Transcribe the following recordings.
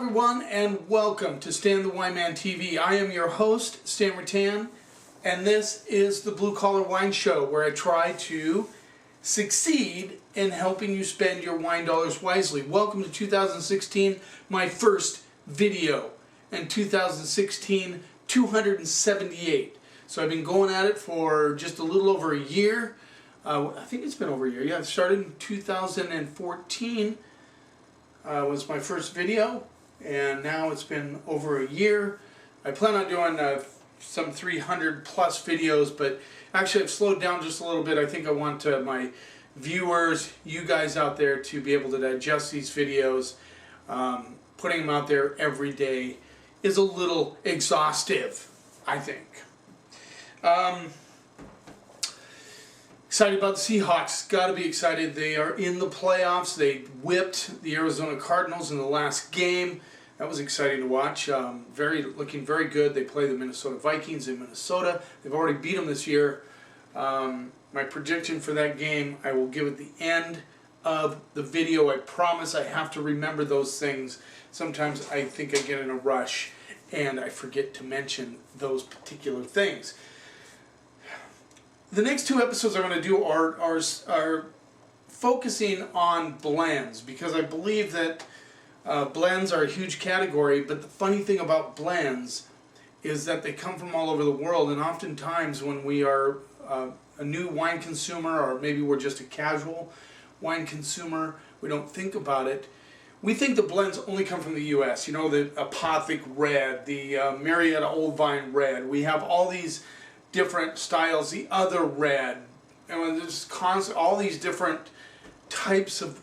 everyone, and welcome to Stan the Wine Man TV. I am your host, Stan Rattan, and this is the Blue Collar Wine Show, where I try to succeed in helping you spend your wine dollars wisely. Welcome to 2016, my first video, and 2016, 278. So I've been going at it for just a little over a year. I think it's been over a year. Yeah, it started in 2014. Was my first video, and now it's been over a year. I plan on doing some 300 plus videos, but actually I've slowed down just a little bit. I think I want my viewers, you guys out there, to be able to digest these videos. Putting them out there every day is a little exhaustive, I think. Excited about the Seahawks. Got to be excited. They are in the playoffs. They whipped the Arizona Cardinals in the last game. That was exciting to watch. Looking very good. They play the Minnesota Vikings in Minnesota. They've already beat them this year. My prediction for that game, I will give at the end of the video. I promise I have to remember those things. Sometimes I think I get in a rush and I forget to mention those particular things. The next two episodes I'm going to do are focusing on blends, because I believe that blends are a huge category, but the funny thing about blends is that they come from all over the world, and oftentimes when we are a new wine consumer, or maybe we're just a casual wine consumer, we don't think about it. We think the blends only come from the U.S. You know, the Apothic Red, the Marietta Old Vine Red. We have all these different styles, the other red, and there's all these different types of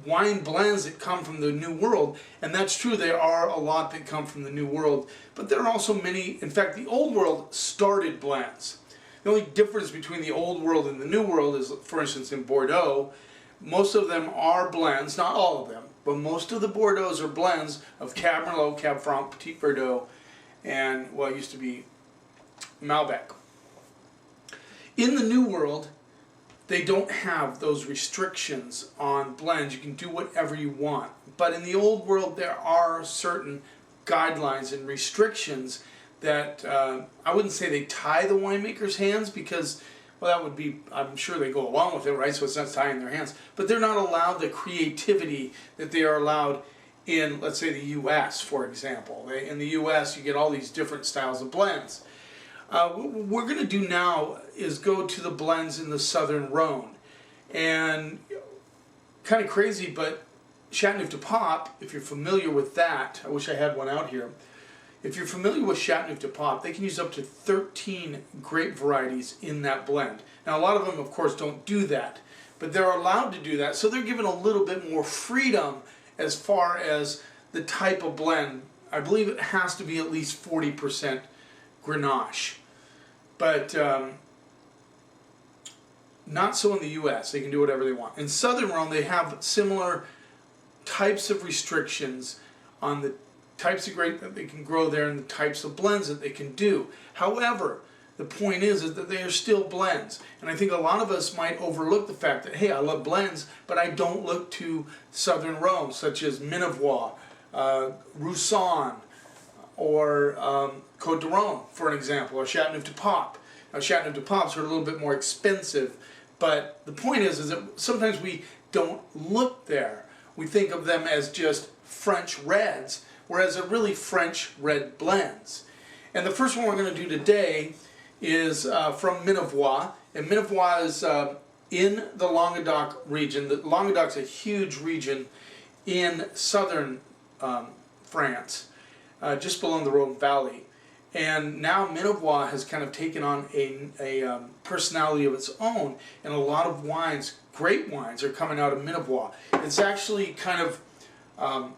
wine blends that come from the New World, and that's true. There are a lot that come from the New World, but there are also many. In fact, the Old World started blends. The only difference between the Old World and the New World is, for instance, in Bordeaux, most of them are blends, not all of them, but most of the Bordeaux's are blends of Cab Merlot, Cab Franc, Petit Verdot, and, well, it used to be Malbec. In the New World, they don't have those restrictions on blends. You can do whatever you want. But in the Old World, there are certain guidelines and restrictions that I wouldn't say they tie the winemaker's hands, because, well, that would be, I'm sure they go along with it, right? So it's not tying their hands. But they're not allowed the creativity that they are allowed in, let's say, the U.S., for example. In the U.S., you get all these different styles of blends. What we're going to do now is go to the blends in the Cotes-du-Rhone. And kind of crazy, but Chateauneuf-du-Pape, if you're familiar with that, I wish I had one out here. If you're familiar with Chateauneuf-du-Pape, they can use up to 13 grape varieties in that blend. Now, a lot of them, of course, don't do that, but they're allowed to do that, so they're given a little bit more freedom as far as the type of blend. I believe it has to be at least 40% Grenache. But not so in the U.S. They can do whatever they want. In Cotes-du-Rhone, they have similar types of restrictions on the types of grape that they can grow there and the types of blends that they can do. However, the point is that they are still blends. And I think a lot of us might overlook the fact that, hey, I love blends, but I don't look to Cotes-du-Rhone, such as Minevois, Roussanne, or Cotes-du-Rhone, for an example, or Chateauneuf-du-Pape. Now, Chateauneuf-du-Papes are a little bit more expensive, but the point is that sometimes we don't look there. We think of them as just French reds, whereas they're really French red blends. And the first one we're going to do today is from Minevois, and Minevois is in the Languedoc region. The Languedoc's a huge region in southern France, just below the Rhone Valley. And now Minevois has kind of taken on a personality of its own, and a lot of wines, great wines, are coming out of Minevois. It's actually kind of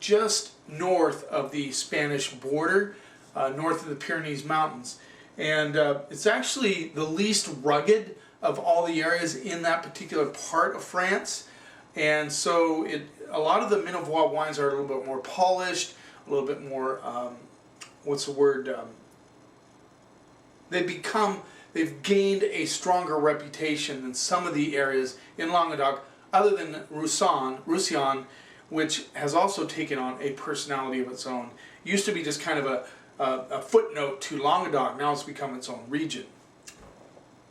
just north of the Spanish border, north of the Pyrenees Mountains. And it's actually the least rugged of all the areas in that particular part of France. And so a lot of the Minevois wines are a little bit more polished, a little bit more, what's the word? They've gained a stronger reputation than some of the areas in Languedoc, other than Roussanne, which has also taken on a personality of its own. It used to be just kind of a footnote to Languedoc. Now it's become its own region.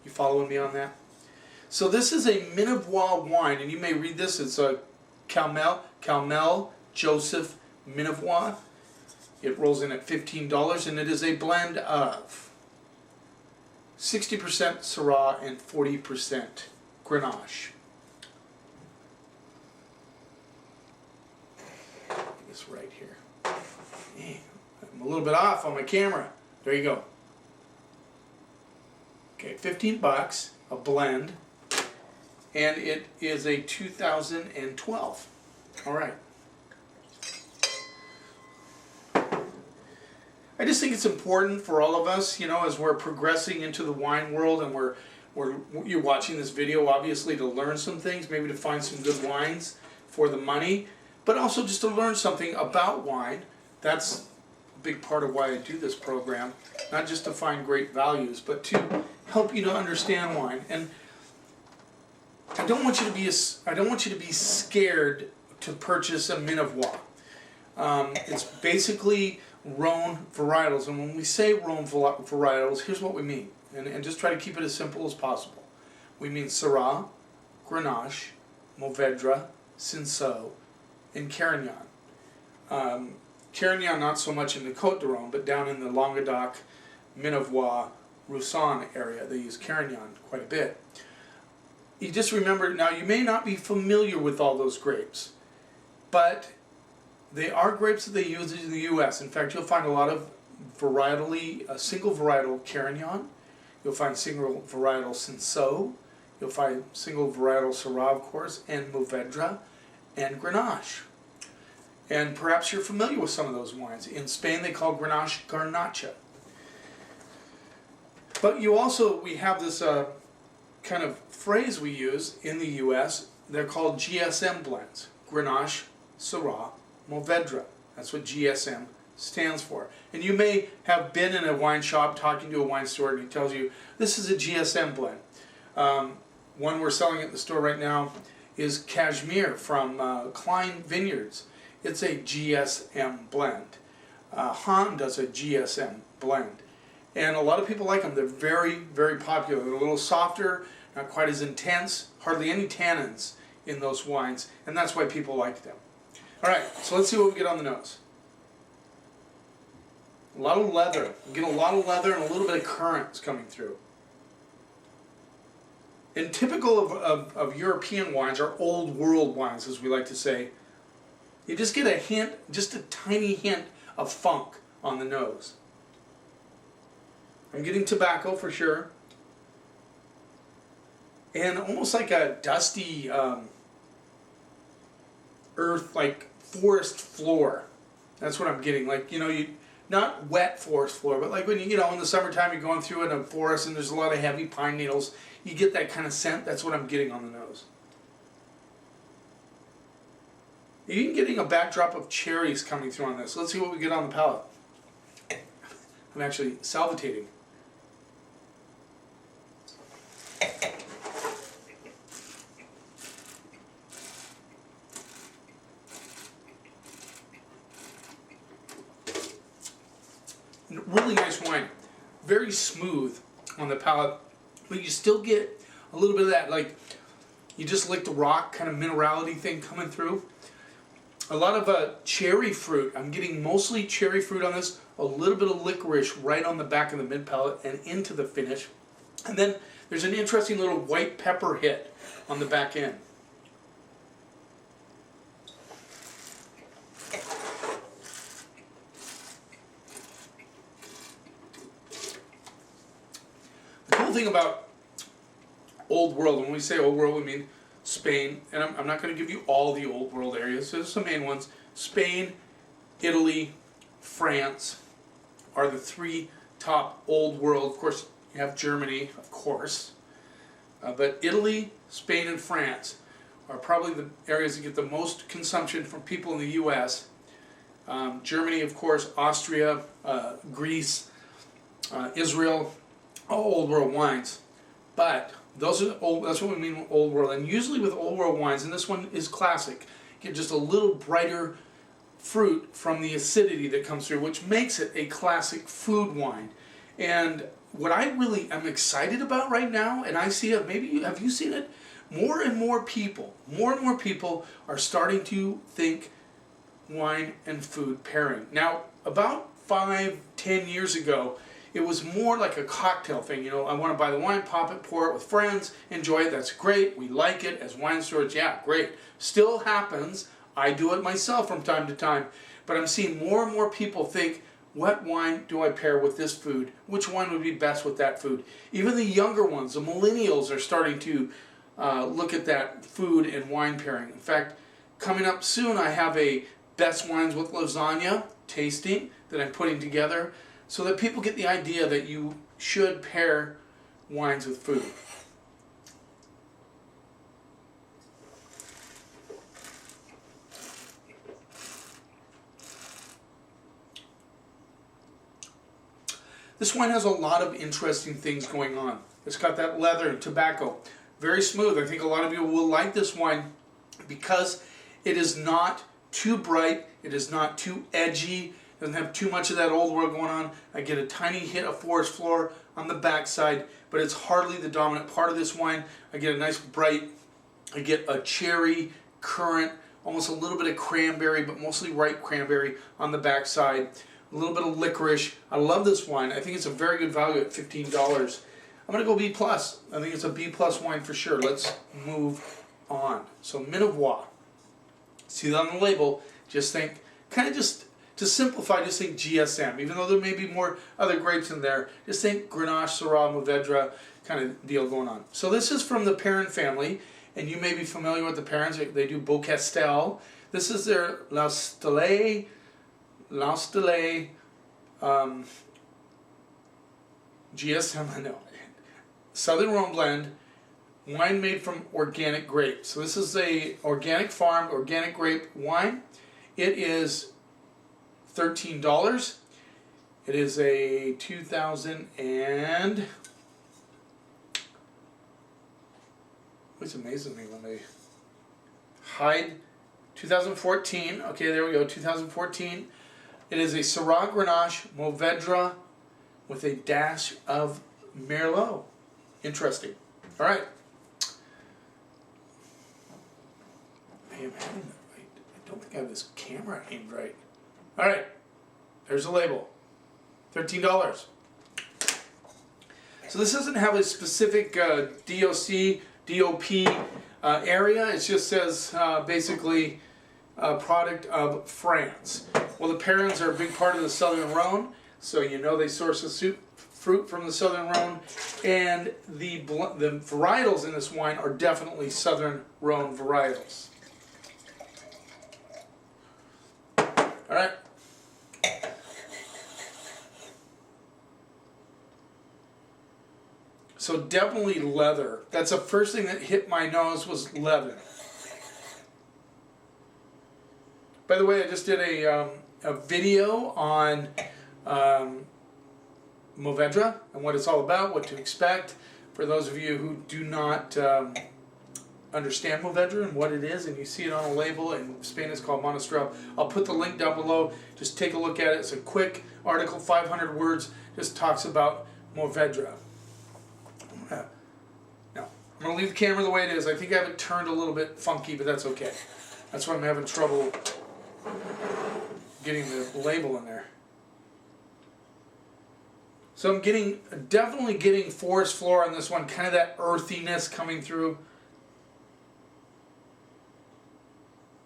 You following me on that? So this is a Minevois wine, and you may read this. It's a Calmel Joseph Minevois. It rolls in at $15, and it is a blend of 60% Syrah and 40% Grenache. This right here. Man, I'm a little bit off on my camera. There you go. Okay, 15 bucks, a blend, and it is a 2012. All right. I just think it's important for all of us, you know, as we're progressing into the wine world, and you're watching this video obviously to learn some things, maybe to find some good wines for the money, but also just to learn something about wine. That's a big part of why I do this program, not just to find great values, but to help you to understand wine. And I don't want you to be scared to purchase a Minevois. It's basically Rhone varietals, and when we say Rhone varietals, here's what we mean, and just try to keep it as simple as possible. We mean Syrah, Grenache, Mourvedre, Cinsault, and Carignan. Carignan not so much in the Cotes-du-Rhone, but down in the Languedoc, Minevois, Roussanne area, they use Carignan quite a bit. You just remember, now you may not be familiar with all those grapes, but they are grapes that they use in the U.S. In fact, you'll find a lot of single varietal Carignan. You'll find single varietal Cinsault. You'll find single varietal Syrah, of course, and Mourvedre, and Grenache. And perhaps you're familiar with some of those wines. In Spain, they call Grenache Garnacha. But we have this kind of phrase we use in the U.S. They're called GSM blends. Grenache, Syrah, Mourvedre. That's what GSM stands for. And you may have been in a wine shop talking to a wine store, and he tells you, this is a GSM blend. One we're selling at the store right now is Cashmere from Klein Vineyards. It's a GSM blend. Han does a GSM blend. And a lot of people like them. They're very, very popular. They're a little softer, not quite as intense, hardly any tannins in those wines, and that's why people like them. All right, so let's see what we get on the nose. A lot of leather. We get a lot of leather and a little bit of currants coming through. And typical of European wines, or old world wines, as we like to say, you just get a hint, just a tiny hint of funk on the nose. I'm getting tobacco for sure. And almost like a dusty earth, like forest floor. That's what I'm getting. Like, you know, not wet forest floor, but like when you know, in the summertime you're going through in a forest and there's a lot of heavy pine needles, you get that kind of scent. That's what I'm getting on the nose. You're even getting a backdrop of cherries coming through on this. Let's see what we get on the palate. I'm actually salivating. Really nice wine. Very smooth on the palate, but you still get a little bit of that, like you just licked a rock kind of minerality thing coming through. A lot of cherry fruit. I'm getting mostly cherry fruit on this. A little bit of licorice right on the back of the mid palate and into the finish. And then there's an interesting little white pepper hit on the back end. The cool thing about Old World, when we say Old World, we mean Spain, and I'm not going to give you all the Old World areas. There's some main ones. Spain, Italy, France are the three top Old World. Of course, you have Germany, of course. But Italy, Spain, and France are probably the areas that get the most consumption from people in the U.S. Germany, of course, Austria, Greece, Israel, all Old World wines. But those are old, that's what we mean with Old World. And usually with Old World wines, and this one is classic, get just a little brighter fruit from the acidity that comes through, which makes it a classic food wine. And what I really am excited about right now, and I see it, maybe have you seen it? More and more people are starting to think wine and food pairing. Now, about 5-10 years ago, it was more like a cocktail thing. You know, I want to buy the wine, pop it, pour it with friends, enjoy it. That's great. We like it as wine stewards. Yeah, great. Still happens. I do it myself from time to time. But I'm seeing more and more people think, what wine do I pair with this food? Which wine would be best with that food? Even the younger ones, the millennials, are starting to look at that food and wine pairing. In fact, coming up soon, I have a best wines with lasagna tasting that I'm putting together so that people get the idea that you should pair wines with food. This wine has a lot of interesting things going on. It's got that leather and tobacco. Very smooth. I think a lot of you will like this wine because it is not too bright, it is not too edgy, it doesn't have too much of that old world going on. I get a tiny hit of forest floor on the backside, but it's hardly the dominant part of this wine. I get a nice bright, I get a cherry, currant, almost a little bit of cranberry, but mostly ripe cranberry on the backside. A little bit of licorice. I love this wine. I think it's a very good value at $15. I'm going to go B+. I think it's a B+ wine for sure. Let's move on. So Minevois. See that on the label. Just think, kind of just, to simplify, just think GSM. Even though there may be more other grapes in there, just think Grenache, Syrah, Mourvèdre kind of deal going on. So this is from the Perrin family, and you may be familiar with the Perrins. They do Beaucastel. This is their L'Installé GSM, I know. Southern Rhone blend, wine made from organic grapes. So this is a organic farmed, organic grape wine. It is $13. It is a 2000 and... It's amazing me when they hide 2014. Okay, there we go, 2014. It is a Syrah Grenache Mourvèdre with a dash of Merlot. Interesting. All right. I am having that right. I don't think I have this camera aimed right. All right. There's the label. $13. So this doesn't have a specific DOC, DOP area. It just says basically a product of France. Well, the Perrins are a big part of the Southern Rhone, so you know they source the fruit from the Southern Rhone, and the varietals in this wine are definitely Southern Rhone varietals. All right. So definitely leather. That's the first thing that hit my nose was leather. By the way, I just did a video on Mourvèdre and what it's all about, what to expect. For those of you who do not understand Mourvèdre and what it is, and you see it on a label, in Spain it's called Monastrell. I'll put the link down below. Just take a look at it. It's a quick article, 500 words, just talks about Mourvèdre. Now, I'm going to leave the camera the way it is. I think I have it turned a little bit funky, but that's okay. That's why I'm having trouble getting the label in there. So I'm definitely getting forest floor on this one, kind of that earthiness coming through.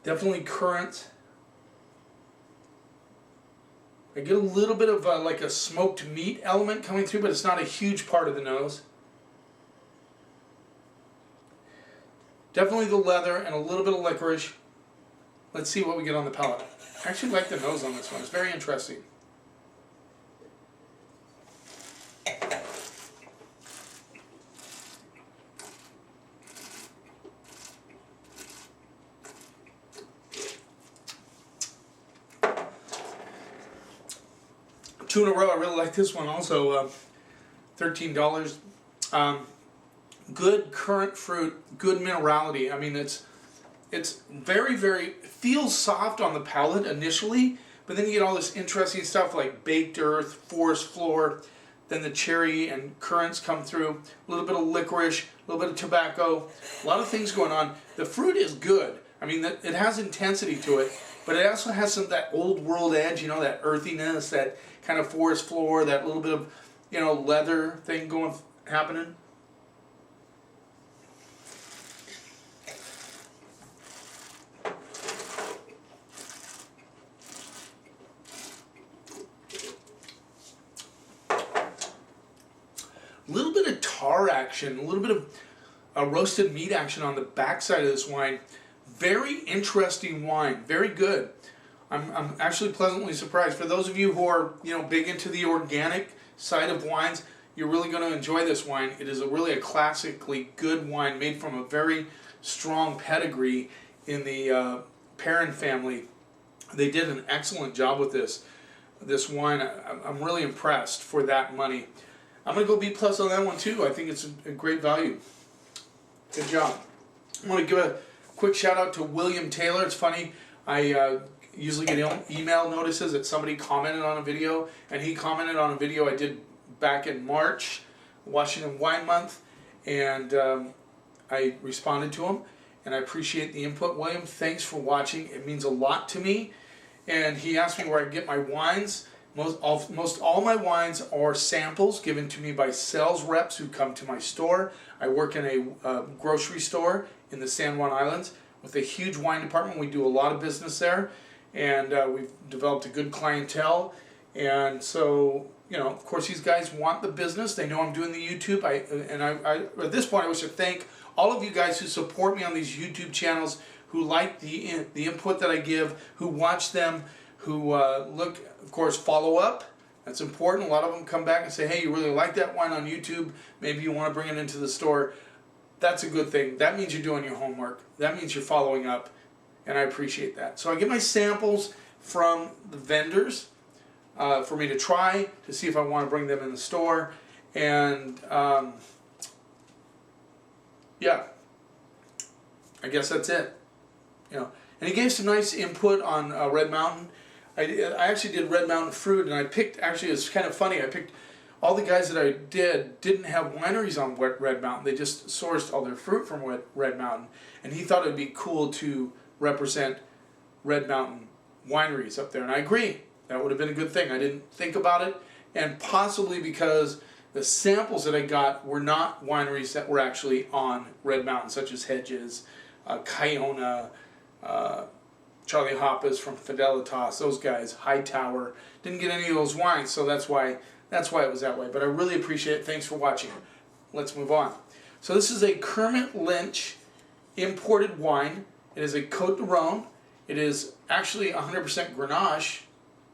Definitely currant. I get a little bit of like a smoked meat element coming through, but it's not a huge part of the nose. Definitely the leather and a little bit of licorice. Let's see what we get on the palate. I actually like the nose on this one. It's very interesting. Two in a row. I really like this one also. $13. Good currant fruit, good minerality. I mean, it's It's very, feels soft on the palate initially, but then you get all this interesting stuff like baked earth, forest floor, then the cherry and currants come through, a little bit of licorice, a little bit of tobacco, a lot of things going on. The fruit is good. I mean, it has intensity to it, but it also has some of that old world edge, you know, that earthiness, that kind of forest floor, that little bit of, you know, leather thing happening. A little bit of tar action, a little bit of roasted meat action on the backside of this wine. Very interesting wine, very good. I'm actually pleasantly surprised. For those of you who are, you know, big into the organic side of wines, you're really going to enjoy this wine. It is really a classically good wine made from a very strong pedigree in the Perrin family. They did an excellent job with this wine. I'm really impressed for that money. I'm going to go B+ on that one too. I think it's a great value. Good job. I want to give a quick shout out to William Taylor. It's funny, I usually get email notices that somebody commented on a video, and he commented on a video I did back in March, Washington Wine Month, and I responded to him, and I appreciate the input. William, thanks for watching. It means a lot to me. And he asked me where I get my wines. Most all my wines are samples given to me by sales reps who come to my store. I work in a grocery store in the San Juan Islands with a huge wine department. We do a lot of business there, and we've developed a good clientele. And so, you know, of course, these guys want the business. They know I'm doing the YouTube. At this point, I wish to thank all of you guys who support me on these YouTube channels, who like the input that I give, who watch them, who look, of course, follow up. That's important. A lot of them come back and say, hey, you really like that wine on YouTube. Maybe you want to bring it into the store. That's a good thing. That means you're doing your homework. That means you're following up, and I appreciate that. So I get my samples from the vendors for me to try, to see if I want to bring them in the store. And yeah, I guess that's it. You know, and he gave some nice input on Red Mountain. I actually did Red Mountain fruit, and I picked, actually it's kind of funny, I picked all the guys that I didn't have wineries on Red Mountain. They just sourced all their fruit from Red Mountain, and he thought it would be cool to represent Red Mountain wineries up there, and I agree. That would have been a good thing. I didn't think about it, and possibly because the samples that I got were not wineries that were actually on Red Mountain, such as Hedges, Kiona, Charlie Hoppus from Fidelitas, those guys, Hightower. Didn't get any of those wines, so that's why it was that way. But I really appreciate it. Thanks for watching. Let's move on. So this is a Kermit Lynch imported wine. It is a Cotes-du-Rhone. It is actually 100% Grenache,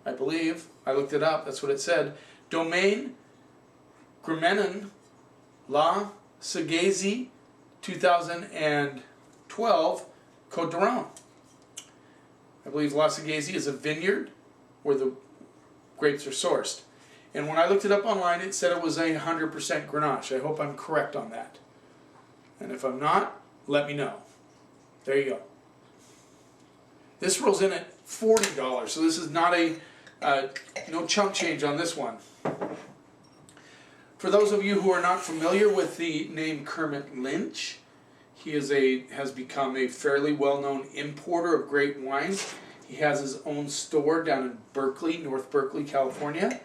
I believe. I looked it up. That's what it said. Domaine Gramenon La Sagaisie, 2012, Cotes-du-Rhone. I believe La Sagaisie is a vineyard where the grapes are sourced. And when I looked it up online, it said it was 100% Grenache. I hope I'm correct on that. And if I'm not, let me know. There you go. This rolls in at $40, so this is not no chunk change on this one. For those of you who are not familiar with the name Kermit Lynch, he has become a fairly well-known importer of great wines. He has his own store down in Berkeley, North Berkeley, California.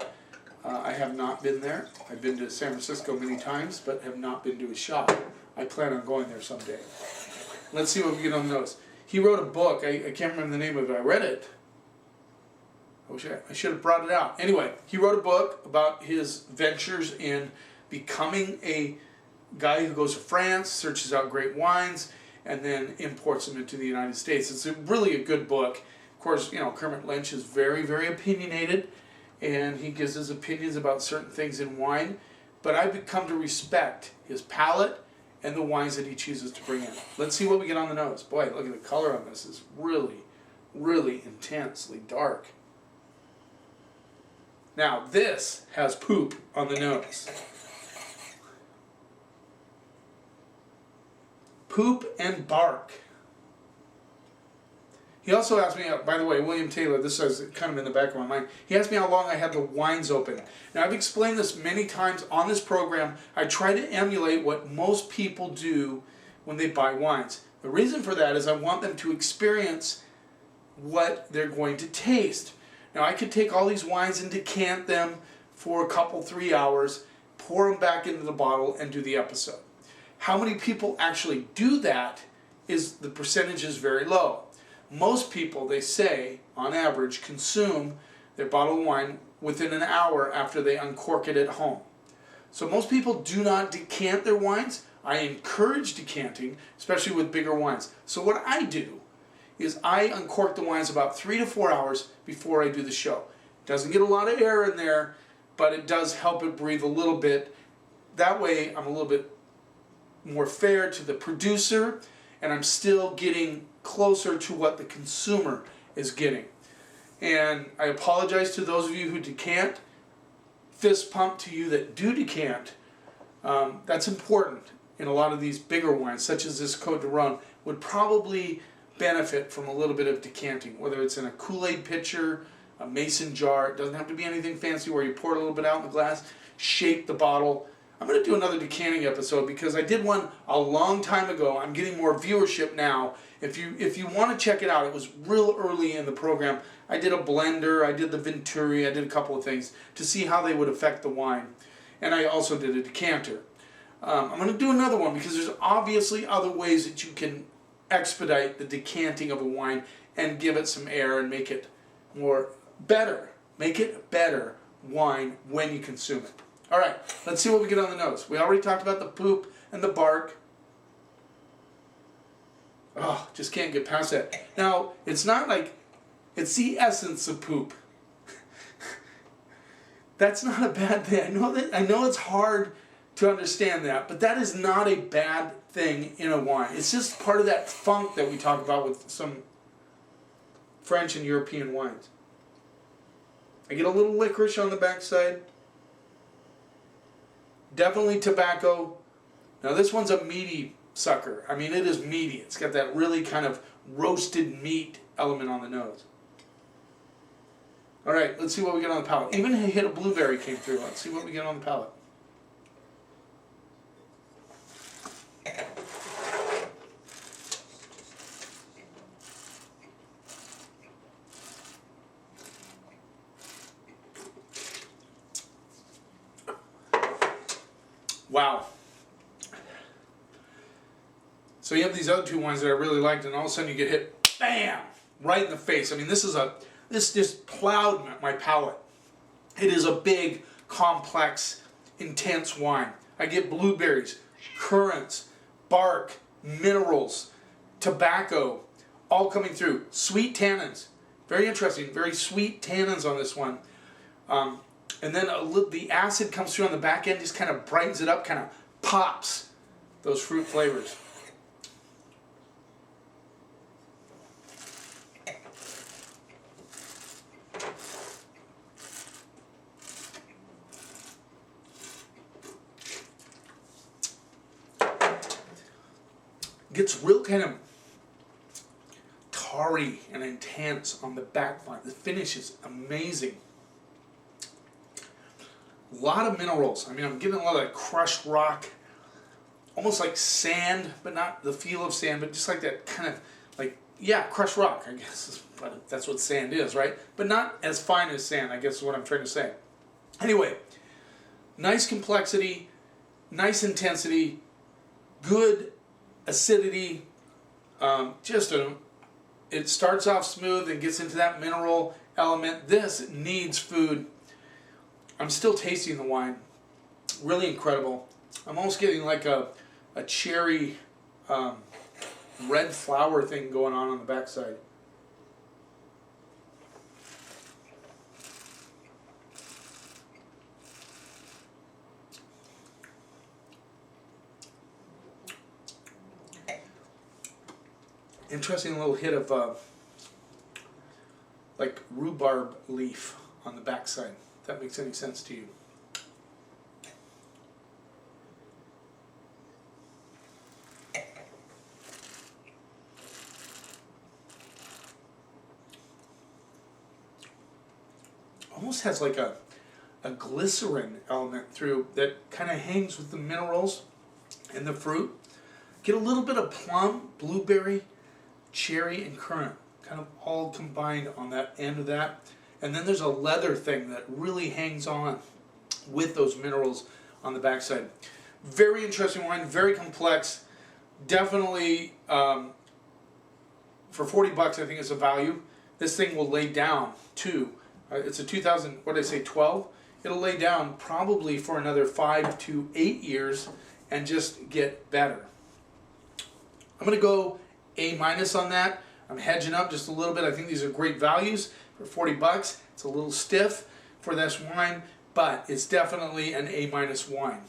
I have not been there. I've been to San Francisco many times, but have not been to his shop. I plan on going there someday. Let's see what we get on those. He wrote a book. I can't remember the name of it. I read it. I should have brought it out. Anyway, he wrote a book about his ventures in becoming a guy who goes to France, searches out great wines, and then imports them into the United States. It's really a good book. Of course, you know, Kermit Lynch is very, very opinionated, and he gives his opinions about certain things in wine, but I've come to respect his palate and the wines that he chooses to bring in. Let's see what we get on the nose. Boy, look at the color on this. It's really, really intensely dark. Now, this has poop on the nose. Poop and bark. He also asked me, by the way, William Taylor, this is kind of in the back of my mind, he asked me how long I had the wines open. Now, I've explained this many times on this program. I try to emulate what most people do when they buy wines. The reason for that is I want them to experience what they're going to taste. Now, I could take all these wines and decant them for a couple, 3 hours, pour them back into the bottle, and do the episode. How many people actually do that is the percentage is very low. Most people, they say, on average, consume their bottle of wine within an hour after they uncork it at home. So most people do not decant their wines. I encourage decanting, especially with bigger wines. So what I do is I uncork the wines about 3 to 4 hours before I do the show. It doesn't get a lot of air in there, but it does help it breathe a little bit. That way I'm a little bit more fair to the producer, and I'm still getting closer to what the consumer is getting. And I apologize to those of you who decant. Fist pump to you that do decant. That's important in a lot of these bigger wines, such as this Cotes-du-Rhone, would probably benefit from a little bit of decanting, whether it's in a Kool-Aid pitcher, a mason jar. It doesn't have to be anything fancy where you pour it a little bit out in the glass, shake the bottle. I'm going to do another decanting episode because I did one a long time ago. I'm getting more viewership now. If you want to check it out, it was real early in the program. I did a blender, I did the Venturi, I did a couple of things to see how they would affect the wine. And I also did a decanter. I'm going to do another one because there's obviously other ways that you can expedite the decanting of a wine and give it some air and make it better. Make it better wine when you consume it. All right, let's see what we get on the nose. We already talked about the poop and the bark. Oh, just can't get past that. Now, it's not like, it's the essence of poop. That's not a bad thing. I know it's hard to understand that, but that is not a bad thing in a wine. It's just part of that funk that we talk about with some French and European wines. I get a little licorice on the backside. Definitely tobacco. Now this one's a meaty sucker. I mean, it is meaty. It's got that really kind of roasted meat element on the nose. All right, let's see what we get on the palate. Even a hit of blueberry came through. Let's see what we get on the palate. Wow. So you have these other two wines that I really liked, and all of a sudden you get hit, bam, right in the face. I mean, this just plowed my palate. It is a big, complex, intense wine. I get blueberries, currants, bark, minerals, tobacco, all coming through. Sweet tannins. Very interesting. Very sweet tannins on this one. And then the acid comes through on the back end, just kind of brightens it up, kind of pops those fruit flavors. Gets real kind of tarry and intense on the back line. The finish is amazing. A lot of minerals. I mean, I'm getting a lot of crushed rock, almost like sand, but not the feel of sand, but just like that kind of, like, yeah, crushed rock, I guess. But that's what sand is, right? But not as fine as sand, I guess is what I'm trying to say. Anyway, nice complexity, nice intensity, good acidity. It starts off smooth and gets into that mineral element. This needs food. I'm still tasting the wine. Really incredible. I'm almost getting like a cherry red flower thing going on the backside. Interesting little hit of like rhubarb leaf on the backside. If that makes any sense to you. almost has like a glycerin element through that kind of hangs with the minerals and the fruit. Get a little bit of plum, blueberry, cherry, and currant, kind of all combined on that end of that. And then there's a leather thing that really hangs on with those minerals on the backside. Very interesting wine, very complex. Definitely for 40 bucks, I think it's a value. This thing will lay down too. It's a 2000, what did I say, 12? It'll lay down probably for another 5 to 8 years and just get better. I'm going to go A- on that. I'm hedging up just a little bit. I think these are great values for 40 bucks. It's a little stiff for this wine, but it's definitely an A- wine.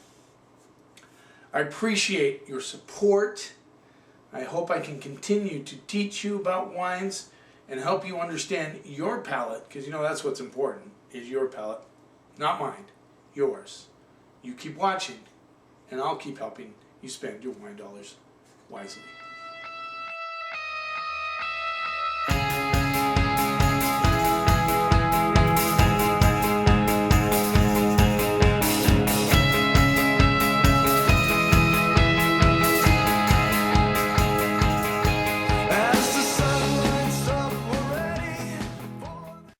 I appreciate your support. I hope I can continue to teach you about wines and help you understand your palate, because you know that's what's important, is your palate. Not mine, yours. You keep watching, and I'll keep helping you spend your wine dollars wisely.